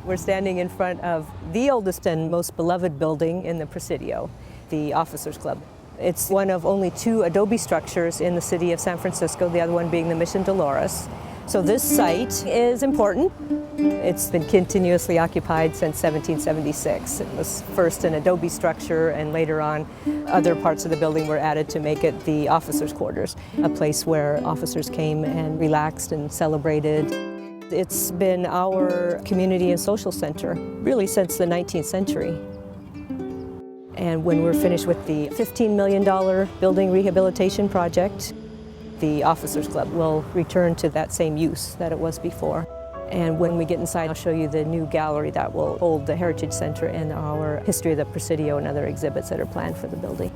We're standing in front of the oldest and most beloved building in the Presidio, the Officers Club. It's one of only 2 adobe structures in the city of San Francisco, the other one being the Mission Dolores. So this site is important. It's been continuously occupied since 1776. It was first an adobe structure, and later on other parts of the building were added to make it the officers' quarters, a place where officers came and relaxed and celebrated. It's been our community and social center really since the 19th century. And when we're finished with the $15 million building rehabilitation project, the Officers Club will return to that same use that it was before. And when we get inside, I'll show you the new gallery that will hold the Heritage Center and our history of the Presidio and other exhibits that are planned for the building.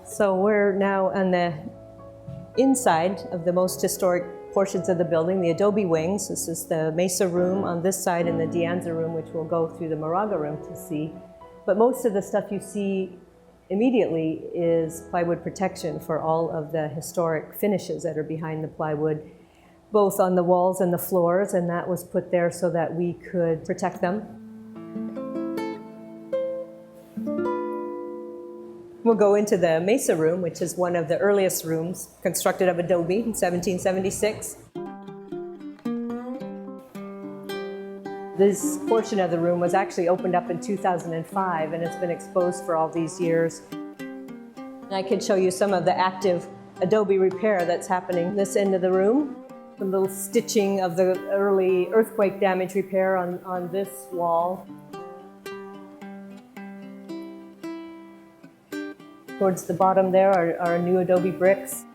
So we're now on the inside of the most historic portions of the building, the adobe wings. This is the Mesa Room on this side and the Deanza Room, which we'll go through the Moraga Room to see. But most of the stuff you see immediately is plywood protection for all of the historic finishes that are behind the plywood, both on the walls and the floors, and that was put there so that we could protect them. We'll go into the Mesa Room, which is one of the earliest rooms constructed of adobe in 1776. This portion of the room was actually opened up in 2005, and it's been exposed for all these years. And I can show you some of the active adobe repair that's happening this end of the room. The little stitching of the early earthquake damage repair on this wall. Towards the bottom there are new adobe bricks.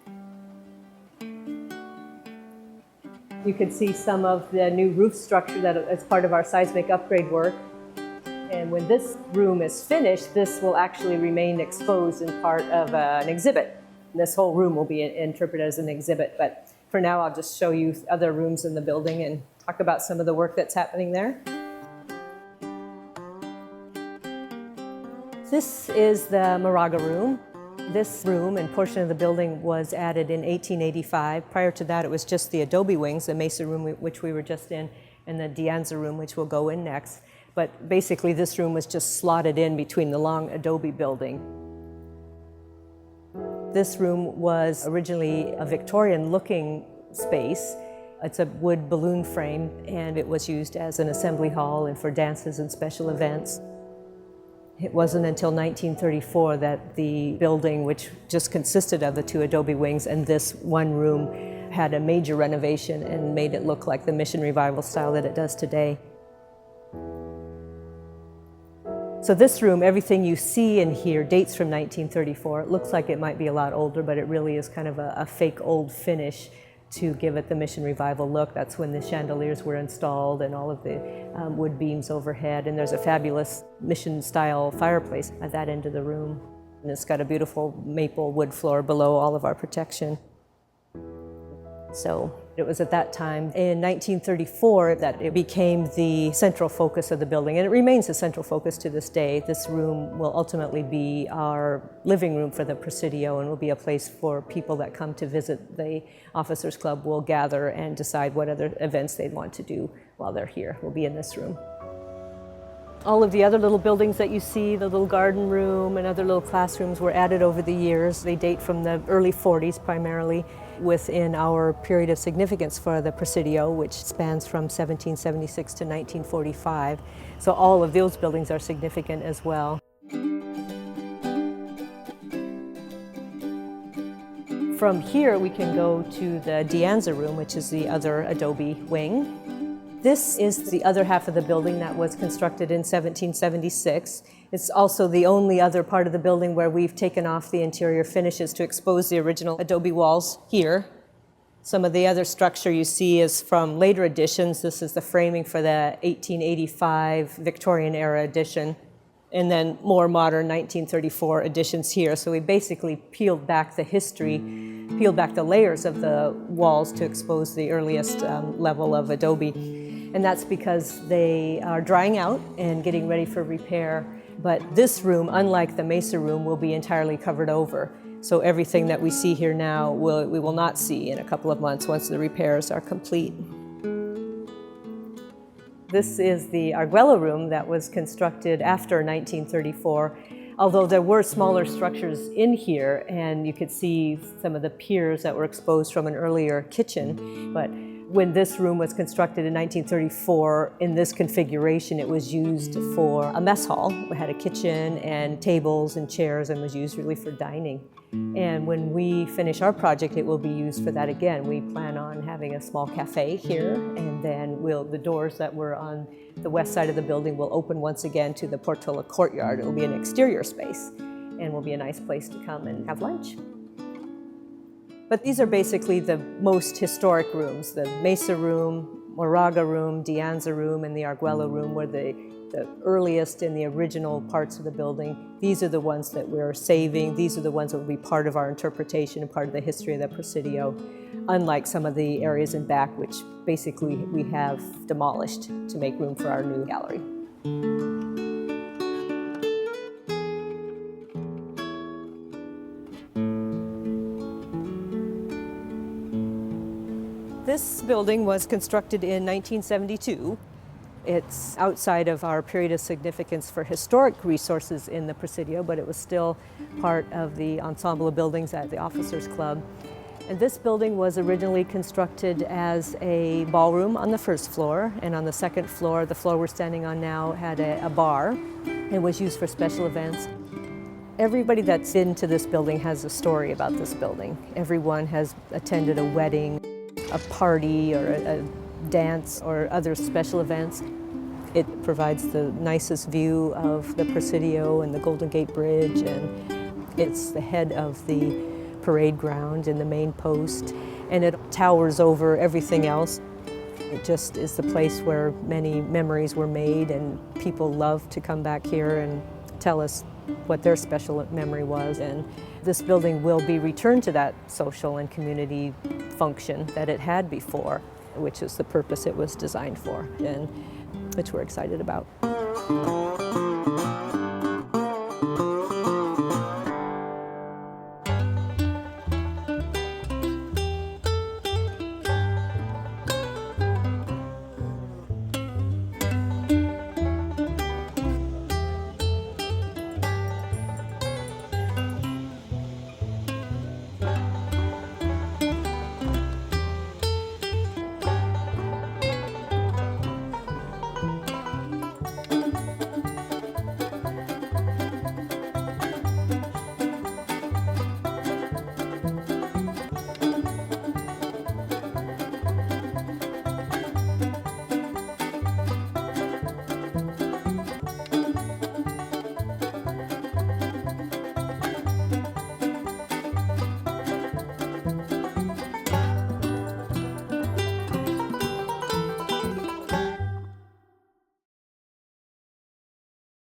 You can see some of the new roof structure that is part of our seismic upgrade work. And when this room is finished, this will actually remain exposed in part of an exhibit. This whole room will be interpreted as an exhibit, but for now I'll just show you other rooms in the building and talk about some of the work that's happening there. This is the Moraga Room. This room and portion of the building was added in 1885. Prior to that, it was just the adobe wings, the Mesa Room, which we were just in, and the Deanza Room, which we'll go in next. But basically, this room was just slotted in between the long adobe building. This room was originally a Victorian-looking space. It's a wood balloon frame, and it was used as an assembly hall and for dances and special events. It wasn't until 1934 that the building, which just consisted of the 2 adobe wings and this one room, had a major renovation and made it look like the Mission Revival style that it does today. So this room, everything you see in here dates from 1934. It looks like it might be a lot older, but it really is kind of a fake old finish to give it the Mission Revival look. That's when the chandeliers were installed and all of the wood beams overhead. And there's a fabulous Mission-style fireplace at that end of the room. And it's got a beautiful maple wood floor below all of our protection. So it was at that time, in 1934, that it became the central focus of the building, and it remains the central focus to this day. This room will ultimately be our living room for the Presidio and will be a place for people that come to visit the Officers Club will gather and decide what other events they'd want to do while they're here. Will be in this room. All of the other little buildings that you see, the little garden room and other little classrooms, were added over the years. They date from the early 40s primarily, within our period of significance for the Presidio, which spans from 1776 to 1945. So all of those buildings are significant as well. From here we can go to the Deanza Room, which is the other adobe wing. This is the other half of the building that was constructed in 1776. It's also the only other part of the building where we've taken off the interior finishes to expose the original adobe walls here. Some of the other structure you see is from later editions. This is the framing for the 1885 Victorian era edition, and then more modern 1934 editions here. So we basically peeled back the history, peeled back the layers of the walls to expose the earliest level of adobe. And that's because they are drying out and getting ready for repair. But this room, unlike the Mesa Room, will be entirely covered over. So everything that we see here now, we will not see in a couple of months once the repairs are complete. This is the Arguello Room that was constructed after 1934, although there were smaller structures in here, and you could see some of the piers that were exposed from an earlier kitchen. But when this room was constructed in 1934, in this configuration, it was used for a mess hall. We had a kitchen and tables and chairs and was used really for dining. And when we finish our project, it will be used for that again. We plan on having a small cafe here, and then the doors that were on the west side of the building will open once again to the Portola courtyard. It will be an exterior space and will be a nice place to come and have lunch. But these are basically the most historic rooms. The Mesa Room, Moraga Room, Deanza Room, and the Arguello Room were the earliest in the original parts of the building. These are the ones that we're saving. These are the ones that will be part of our interpretation and part of the history of the Presidio, unlike some of the areas in back, which basically we have demolished to make room for our new gallery. This building was constructed in 1972. It's outside of our period of significance for historic resources in the Presidio, but it was still part of the ensemble of buildings at the Officers Club. And this building was originally constructed as a ballroom on the first floor, and on the second floor, the floor we're standing on now, had a bar and was used for special events. Everybody that's into this building has a story about this building. Everyone has attended a wedding, a party, or a dance, or other special events. It provides the nicest view of the Presidio and the Golden Gate Bridge, and it's the head of the parade ground and the main post, and it towers over everything else. It just is the place where many memories were made, and people love to come back here and tell us what their special memory was. And this building will be returned to that social and community function that it had before, which is the purpose it was designed for, and which we're excited about.